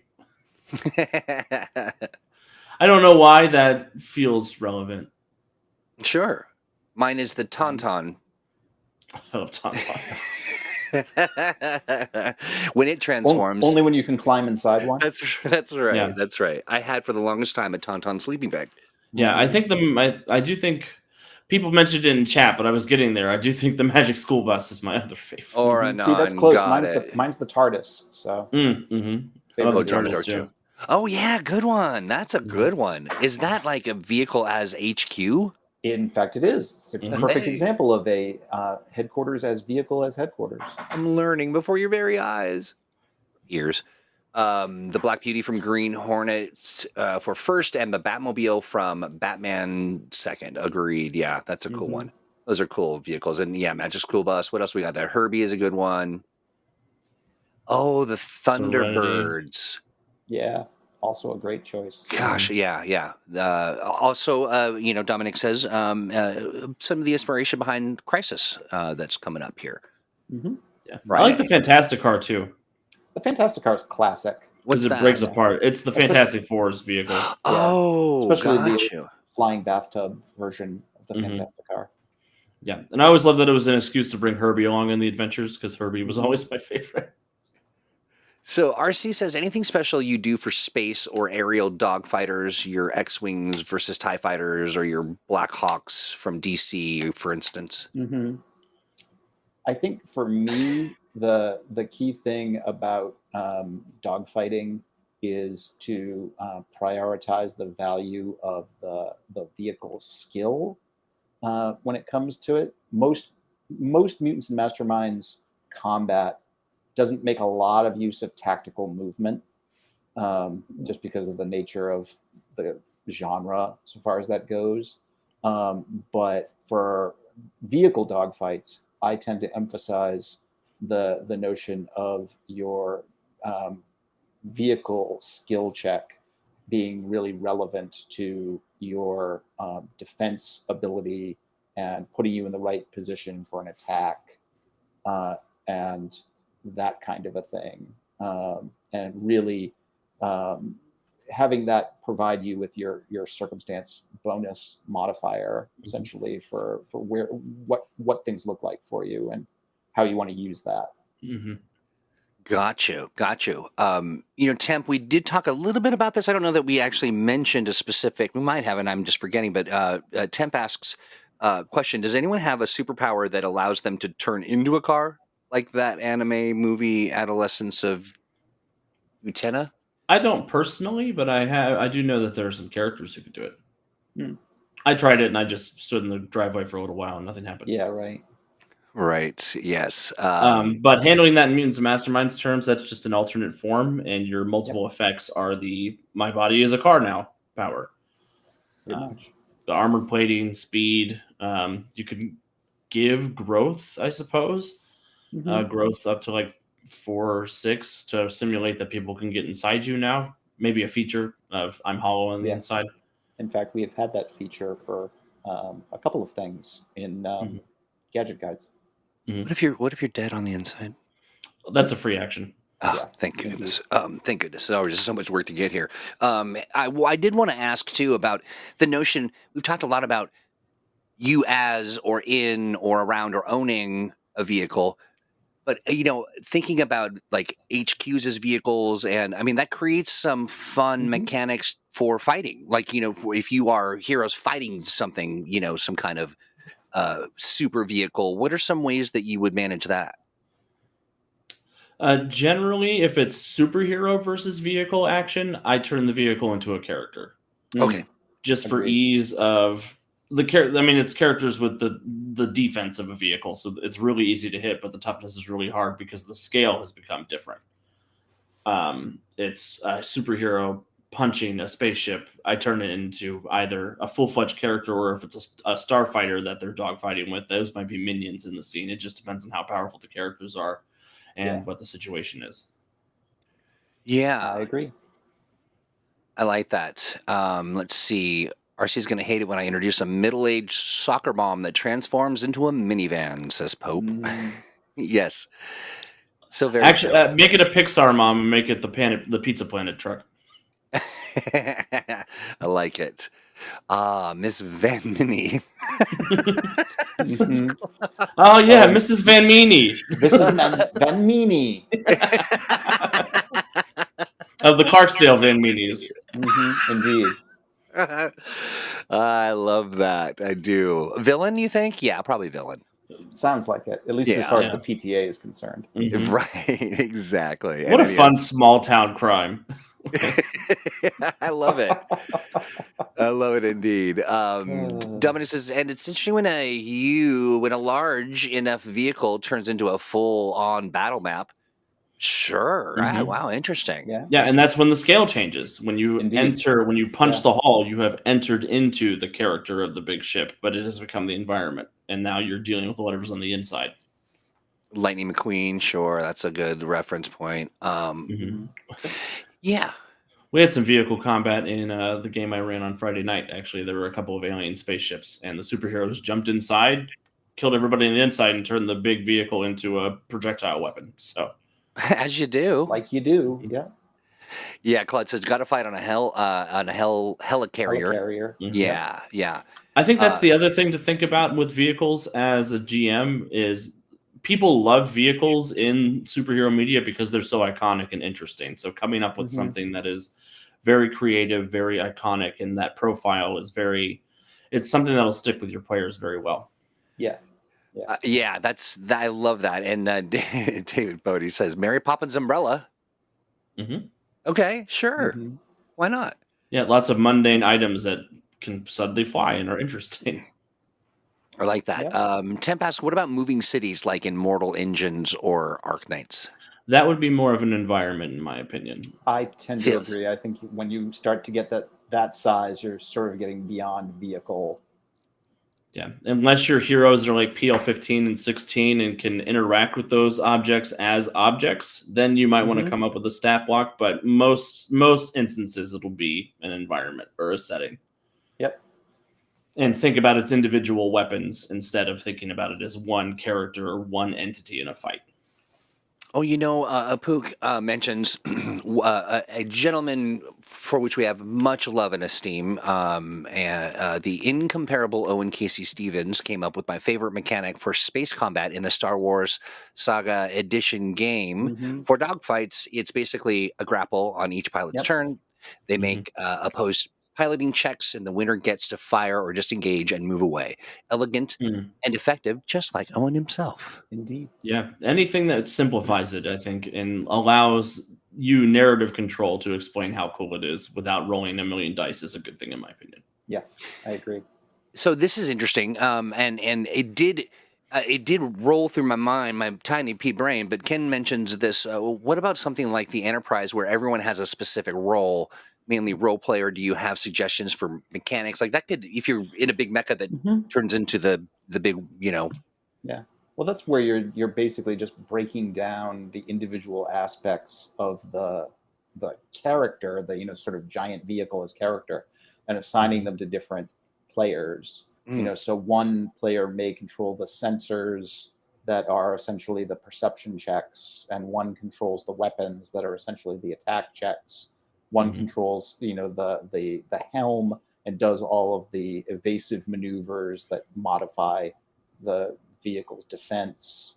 I don't know why that feels relevant. Sure, mine is the Tauntaun. I love Tauntaun. When it transforms, only when you can climb inside one. That's right. Yeah. That's right. I had for the longest time a Tauntaun sleeping bag. Yeah, I think I do think people mentioned it in chat, but I was getting there. I do think the Magic School Bus is my other favorite. Or a See, that's close. Mine's the TARDIS. So. TARDIS too. Oh yeah, good one. That's a good one. Is that like a vehicle as HQ? In fact, it is. It's a perfect example of a headquarters as vehicle as headquarters. I'm learning before your very eyes. Ears. The Black Beauty from Green Hornet for first, and the Batmobile from Batman second. Agreed. Yeah, that's a cool one. Those are cool vehicles. And yeah, Magic School Bus. What else we got there? Herbie is a good one. Oh, the Thunderbirds. Serenity. Yeah, also a great choice. Gosh, yeah. Also, Dominic says some of the inspiration behind Crisis that's coming up here. Yeah, right. I like the Fantastic Car too. The Fantastic Car is classic. Because it breaks apart. It's the Fantastic Four's vehicle. Oh, especially the flying bathtub version of the Fantastic Car. Yeah, and I always loved that it was an excuse to bring Herbie along in the adventures because Herbie was always my favorite. So RC says, anything special you do for space or aerial dogfighters, your X-Wings versus TIE fighters, or your Black Hawks from DC, for instance? I think for me, the key thing about dogfighting is to prioritize the value of the vehicle's skill when it comes to it. Most Mutants and Masterminds combat doesn't make a lot of use of tactical movement, just because of the nature of the genre, so far as that goes. But for vehicle dogfights, I tend to emphasize the notion of your vehicle skill check being really relevant to your defense ability and putting you in the right position for an attack, and that kind of a thing. And really having that provide you with your circumstance bonus modifier, essentially, for what things look like for you and how you want to use that. Got you. Temp, we did talk a little bit about this. I don't know that we actually mentioned a specific, we might have, and I'm just forgetting, but Temp asks question, does anyone have a superpower that allows them to turn into a car? Like that anime movie Adolescence of Utena? I don't personally, but I do know that there are some characters who could do it. I tried it and I just stood in the driveway for a little while and nothing happened. Yeah, right. Right, yes. But handling that in Mutants and Masterminds terms, that's just an alternate form, and your multiple effects are the my body is a car now power. The armor plating, speed. You can give growth, I suppose. Growth up to like 4 or 6 to simulate that people can get inside you now. Maybe a feature of I'm hollow on the inside. In fact, we have had that feature for a couple of things in Gadget Guides. What if you're dead on the inside? That's a free action. Oh, thank goodness. Thank goodness. There was just so much work to get here. I did want to ask too about the notion. We've talked a lot about you as or in or around or owning a vehicle. But, thinking about like HQs as vehicles, and I mean, that creates some fun mechanics for fighting. Like, if you are heroes fighting something, some kind of super vehicle, what are some ways that you would manage that? Generally, if it's superhero versus vehicle action, I turn the vehicle into a character. Okay. Just for ease of the character. I mean, it's characters with the defense of a vehicle, so it's really easy to hit, but the toughness is really hard because the scale has become different. It's a superhero punching a spaceship. I turn it into either a full-fledged character, or if it's a starfighter that they're dogfighting with, those might be minions in the scene. It just depends on how powerful the characters are and what the situation is. Yeah, I agree. I like that. Let's see. RC's going to hate it when I introduce a middle-aged soccer mom that transforms into a minivan, says Pope. Yes. So very actually, make it a Pixar mom and make it the Pizza Planet truck. I like it. Miss Van Minnie. Oh yeah, Mrs. Van Meanie. Mrs. Van Meanie. Of the Clarksdale Van Meanies. Indeed. I love that. I do. Villain, you think? Yeah, probably villain. Sounds like it, at least as far as the PTA is concerned. Right, exactly. What a fun small town crime. I love it. I love it indeed. Dominic says, and it's interesting when a large enough vehicle turns into a full-on battle map. Sure. Wow, interesting. Yeah, and that's when the scale changes. When you when you punch the hall, you have entered into the character of the big ship, but it has become the environment, and now you're dealing with whatever's on the inside. Lightning McQueen, sure, that's a good reference point. Yeah. We had some vehicle combat in the game I ran on Friday night. Actually, there were a couple of alien spaceships, and the superheroes jumped inside, killed everybody on the inside, and turned the big vehicle into a projectile weapon. So, as you do, like you do, yeah. Claude says, "Got to fight on a helicarrier." Helicarrier. Yeah. I think that's the other thing to think about with vehicles as a GM is people love vehicles in superhero media because they're so iconic and interesting. So coming up with something that is very creative, very iconic, and that profile is it's something that'll stick with your players very well. Yeah. I love that. And David Bodie says, Mary Poppins umbrella. Okay, sure. Why not? Yeah, lots of mundane items that can suddenly fly and are interesting. I like that. Tempest, what about moving cities like in Mortal Engines or Arknights? That would be more of an environment, in my opinion. I tend to agree. I think when you start to get that size, you're sort of getting beyond vehicle. Yeah, unless your heroes are like PL-15 and 16 and can interact with those objects as objects, then you might want to come up with a stat block. But most instances, it'll be an environment or a setting. Yep. And think about its individual weapons instead of thinking about it as one character or one entity in a fight. Oh, Apuk mentions a gentleman for which we have much love and esteem. The incomparable Owen Casey Stevens came up with my favorite mechanic for space combat in the Star Wars Saga Edition game. For dogfights, it's basically a grapple on each pilot's turn. They make opposed piloting checks, and the winner gets to fire or just engage and move away. Elegant and effective, just like Owen himself. Indeed. Yeah, anything that simplifies it, I think, and allows you narrative control to explain how cool it is without rolling a million dice is a good thing, in my opinion. Yeah, I agree. So this is interesting, and it did roll through my mind, my tiny pea brain. But Ken mentions this. What about something like the Enterprise, where everyone has a specific role? Mainly role player. Do you have suggestions for mechanics like that? Could, if you're in a big mecha that turns into the big, Yeah. Well, that's where you're basically just breaking down the individual aspects of the character, the sort of giant vehicle as character, and assigning them to different players. So one player may control the sensors that are essentially the perception checks, and one controls the weapons that are essentially the attack checks. One controls, the helm and does all of the evasive maneuvers that modify the vehicle's defense,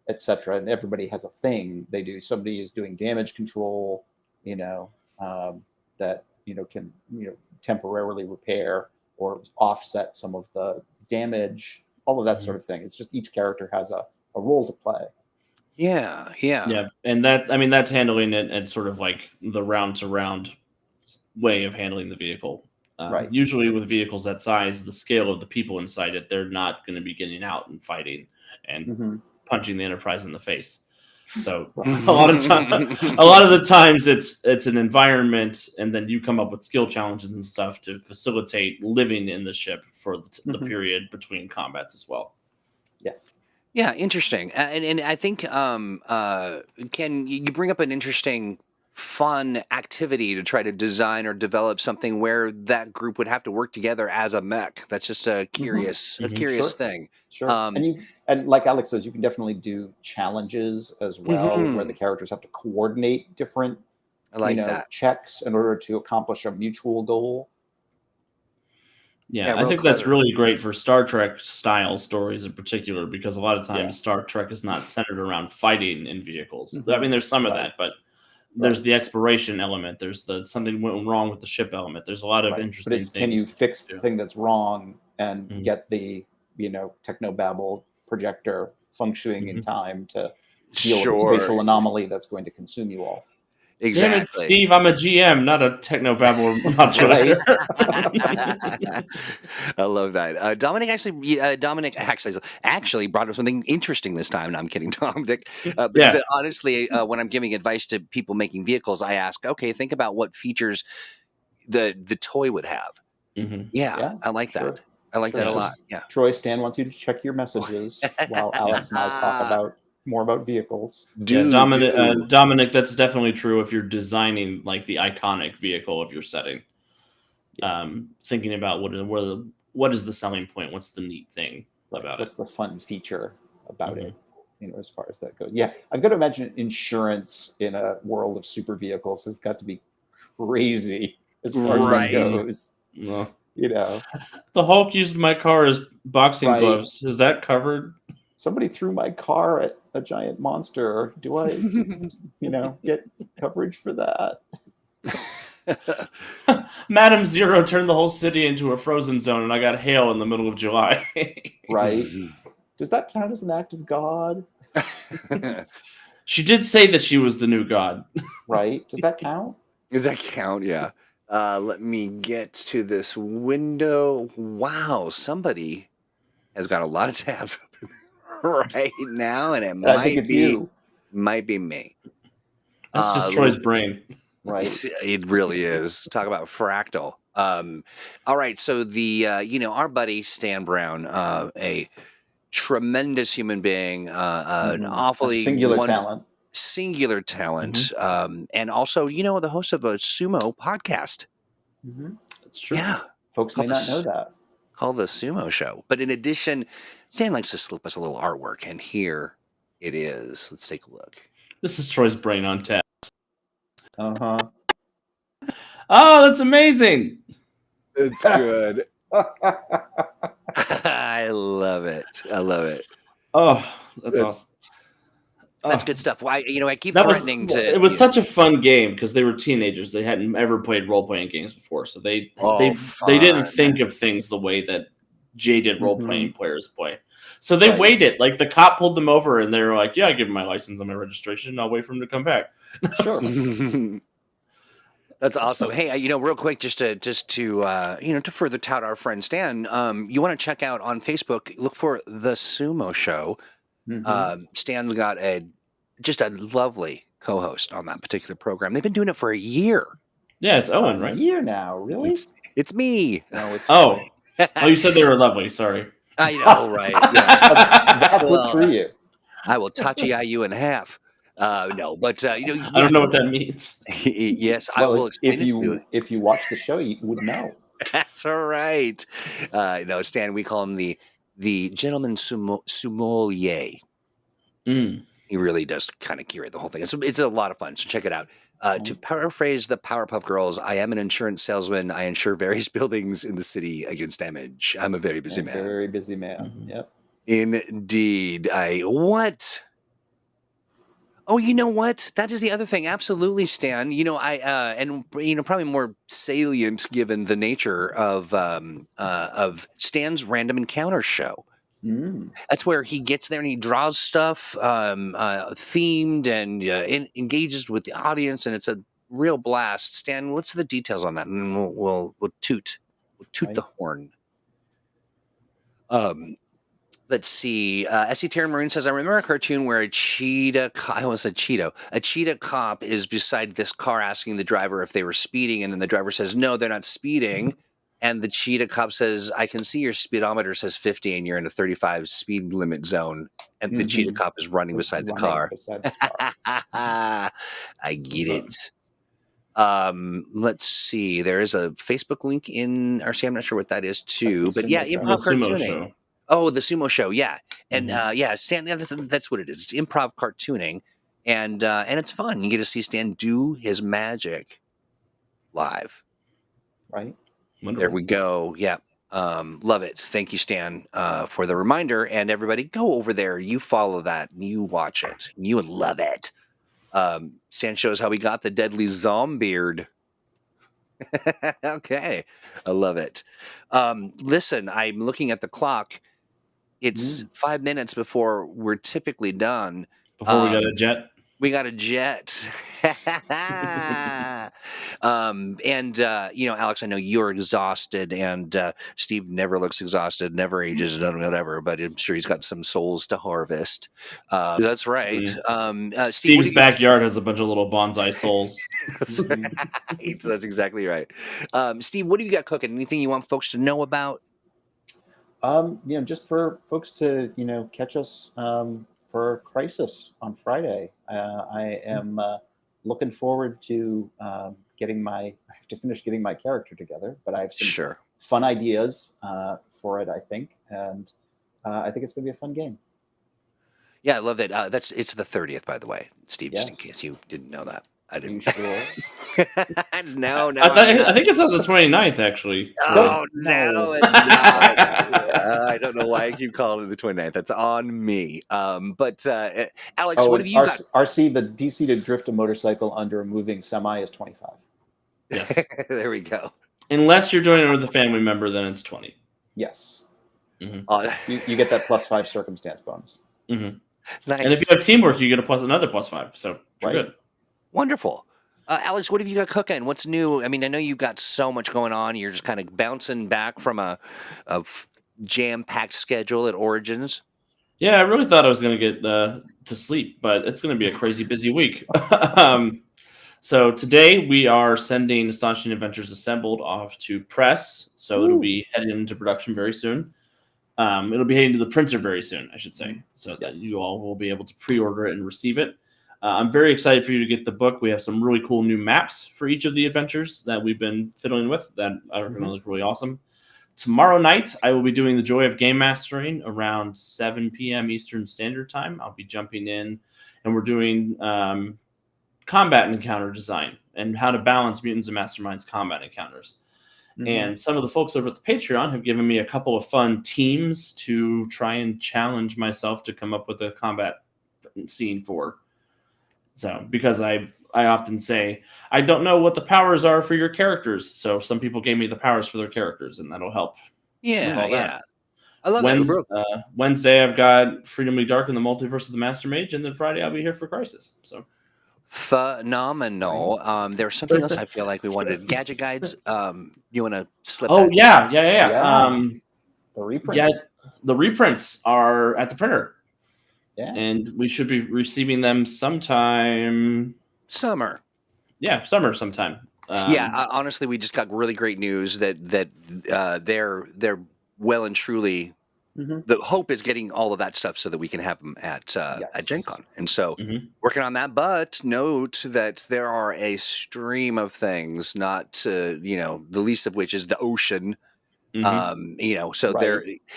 etc. And everybody has a thing they do. Somebody is doing damage control, that can temporarily repair or offset some of the damage. All of that sort of thing. It's just each character has a role to play. Yeah. And that's handling it at sort of like the round to round way of handling the vehicle. Right. Usually with vehicles that size, the scale of the people inside it, they're not going to be getting out and fighting and punching the Enterprise in the face. So a lot of the times it's an environment, and then you come up with skill challenges and stuff to facilitate living in the ship for the period between combats as well. Yeah, interesting. And I think, Ken, you bring up an interesting, fun activity to try to design or develop something where that group would have to work together as a mech. That's just a curious thing. Sure. And like Alex says, you can definitely do challenges as well, where the characters have to coordinate different checks in order to accomplish a mutual goal. Yeah, I think that's really great for Star Trek style stories in particular, because a lot of times Star Trek is not centered around fighting in vehicles. I mean, there's some of that, but there's the exploration element. There's the something went wrong with the ship element. There's a lot of interesting things. Can you fix the thing that's wrong and get the technobabble projector functioning in time to deal with the spatial anomaly that's going to consume you all? Damn it, Exactly. Steve! I'm a GM, not a technobabble modulator. I love that. Dominic actually brought up something interesting this time. No, I'm kidding, Dominic. Because Yeah. honestly, when I'm giving advice to people making vehicles, I ask, okay, think about what features the toy would have. Mhm. Yeah, Yeah, I like sure. that. I like Sure. that a So lot. Yeah. Troy, Stan wants you to check your messages while Alex and I talk about more about vehicles. Yeah, Do do. Dominic, that's definitely true if you're designing like the iconic vehicle of your setting. Thinking about what is the selling point? What's the neat thing about What's it? the fun feature about Mhm. it? As far as that goes. Yeah, I've got to imagine insurance in a world of super vehicles has got to be crazy as far as that Right. goes. Well, The Hulk used my car as boxing Right. gloves. Is that covered? Somebody threw my car at a giant monster. Do I, get coverage for that? Madam Zero turned the whole city into a frozen zone, and I got hail in the middle of July. Right? Does that count as an act of God? She did say that she was the new god. Right? Does that count? Does that count? Yeah. Let me get to this window. Wow, somebody has got a lot of tabs open right now, and it I think it's you. might be me. That's just Troy's brain. Right. It really is. Talk about fractal. All right, so the our buddy Stan Brown, a tremendous human being, an awfully A singular talent. singular talent, and also the host of a sumo podcast. That's true. Yeah, Folks may not know that. called the Sumo Show. But in addition, Stan likes to slip us a little artwork, and here it is. Let's take a look. This is Troy's brain on tap. Uh-huh. Oh, that's amazing. It's good. I love it. Oh, that's awesome. That's good stuff. Why I keep threatening to. It was such a fun game because they were teenagers. They hadn't ever played role playing games before, so they didn't think of things the way that jaded role playing players play. So they waited. Like the cop pulled them over, and they were like, "Yeah, I give him my license and my registration. I'll wait for him to come back." Sure. That's awesome. Hey, real quick, just to to further tout our friend Stan, you want to check out on Facebook, look for the Sumo Show. Stan's got just a lovely co-host on that particular program. They've been doing it for a year. Yeah, it's Owen, right? A year now, really? It's me. No, it's oh, you said they were lovely. Sorry. I know, right? Yeah. That's what threw you. I will tachi you in half. No, but I don't know what that means. Yes, I will explain if it to you. If you watch the show, you would know. That's all right. No, Stan, we call him the gentleman sommelier. He really does kind of curate the whole thing. It's a lot of fun, so check it out. To paraphrase the Powerpuff Girls, I am an insurance salesman. I insure various buildings in the city against damage. I'm a very busy man. Very busy man. Yep. Indeed. What? Oh, you know what? That is the other thing. Absolutely, Stan. Probably more salient given the nature of Stan's Random Encounter show. That's where he gets there and he draws stuff themed and engages with the audience, and it's a real blast. Stan, what's the details on that? And we'll toot the horn. Let's see. S.C. Taryn Maroon says, I remember a cartoon where a cheetah cop is beside this car asking the driver if they were speeding, and then the driver says, no, they're not speeding. And the cheetah cop says, I can see your speedometer says 50 and you're in a 35 speed limit zone. And the cheetah cop is running beside the car. I get it. Let's see. There is a Facebook link in RC. I'm not sure what that is too. But yeah, improv cartooning. Oh, the Sumo Show. Yeah. And Stan, that's what it is. It's improv cartooning. And it's fun. You get to see Stan do his magic live. Right. Wonderful. There we go. Yeah. Love it. Thank you, Stan, for the reminder. And everybody, go over there. You follow that. You watch it. You would love it. Stan shows how we got the deadly zombeard. Okay. I love it. Listen, I'm looking at the clock. It's 5 minutes before we're typically done. Before we got a jet. We got a jet. Alex, I know you're exhausted, and Steve never looks exhausted, never ages, whatever. But I'm sure he's got some souls to harvest. That's right. Steve, Steve's backyard has a bunch of little bonsai souls. That's right. That's exactly right. Steve, what do you got cooking? Anything you want folks to know about? Just for folks to catch us for Crisis on Friday. I am looking forward to getting I have to finish getting my character together, but I have some fun ideas for it, I think, and I think it's going to be a fun game. Yeah, I love that. It's the 30th, by the way, Steve. Just in case you didn't know that. I didn't. Sure? No. I think it's on the 29th, actually. Oh, no, it's not. I don't know why I keep calling it the 29th. That's on me. But Alex, what have you got? RC, the DC to drift a motorcycle under a moving semi is 25. Yes. There we go. Unless you're doing it with a family member, then it's 20. Yes. Mm-hmm. You get that +5 circumstance bonus. Mm-hmm. Nice. And if you have teamwork, you get another +5. So you're good. Wonderful. Alex, what have you got cooking? What's new? I mean, I know you've got so much going on. You're just kind of bouncing back from a jam-packed schedule at Origins. Yeah, I really thought I was going to get to sleep, but it's going to be a crazy busy week. So today we are sending Astonishing Adventures Assembled off to press. So it'll be heading into production very soon. It'll be heading to the printer very soon, I should say, so that you all will be able to pre-order it and receive it. I'm very excited for you to get the book. We have some really cool new maps for each of the adventures that we've been fiddling with that are going to look really awesome. Tomorrow night, I will be doing the Joy of Game Mastering around 7 p.m. Eastern Standard Time. I'll be jumping in, and we're doing combat and encounter design and how to balance Mutants and Masterminds combat encounters. Mm-hmm. And some of the folks over at the Patreon have given me a couple of fun teams to try and challenge myself to come up with a combat scene for. So, because I often say, I don't know what the powers are for your characters. So some people gave me the powers for their characters, and that'll help. Yeah. I love that. Wednesday, I've got Freedomly Dark in the Multiverse of the Master Mage, and then Friday, I'll be here for Crisis. So phenomenal. There's something else I feel like we wanted. Gadget Guides. You want to slip? Oh, that? Yeah. The reprints. Yeah, the reprints are at the printer. Yeah. And we should be receiving them sometime. Summer sometime. Honestly, we just got really great news that they're well and truly. Mm-hmm. The hope is getting all of that stuff so that we can have them at Gen Con. And so working on that, but note that there are a stream of things, not the least of which is the ocean.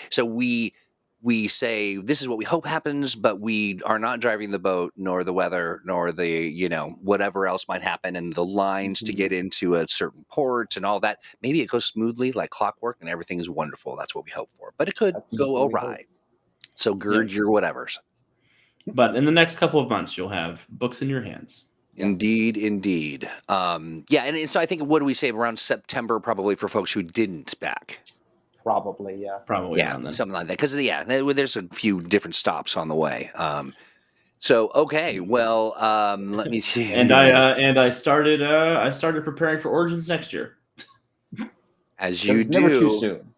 So we say this is what we hope happens, but we are not driving the boat, nor the weather, nor the whatever else might happen, and the lines to get into a certain port and all that. Maybe it goes smoothly like clockwork, and everything is wonderful. That's what we hope for, but it could go awry. So gird your whatevers. But in the next couple of months, you'll have books in your hands. Indeed. And so I think, what do we say, around September, probably, for folks who didn't back. Probably, yeah. Something like that. Because there's a few different stops on the way. Okay. Well, let me see. And I started preparing for Origins next year. As you do. Never too soon.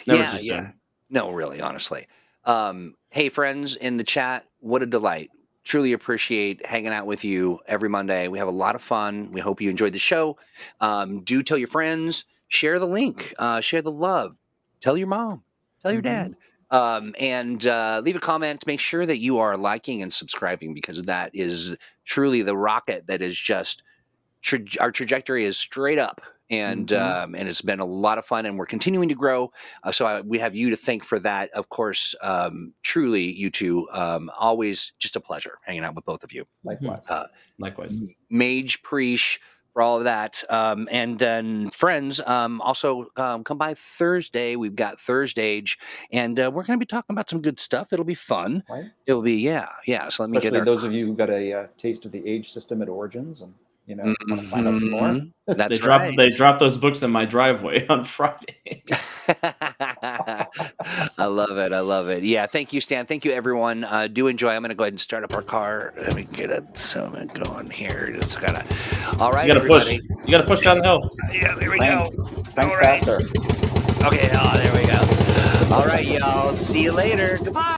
Never too soon. No, really, honestly. Hey, friends in the chat, what a delight. Truly appreciate hanging out with you every Monday. We have a lot of fun. We hope you enjoyed the show. Do tell your friends. Share the link. Share the love. Tell your mom, tell your dad, and leave a comment. Make sure that you are liking and subscribing, because that is truly the rocket that is just our trajectory is straight up, and it's been a lot of fun, and we're continuing to grow. So we have you to thank for that. Of course, truly, you two, always just a pleasure hanging out with both of you. Likewise. Mage Preach. For all of that. And then friends, also come by Thursday. We've got Thursdage, and we're going to be talking about some good stuff. It'll be fun. Right? It'll be, So let me Especially those of you who got a taste of the age system at Origins and, want to find out some more. That's They dropped those books in my driveway on Friday. I love it. I love it. Yeah. Thank you, Stan. Thank you, everyone. Do enjoy. I'm going to go ahead and start up our car. Let me get it. So I'm going here. Just gotta. All right, You gotta everybody. push. You gotta push down the hill. Yeah, there we Crank, go. crank All right. faster. Okay. Oh, there we go. All right, y'all. See you later. Goodbye.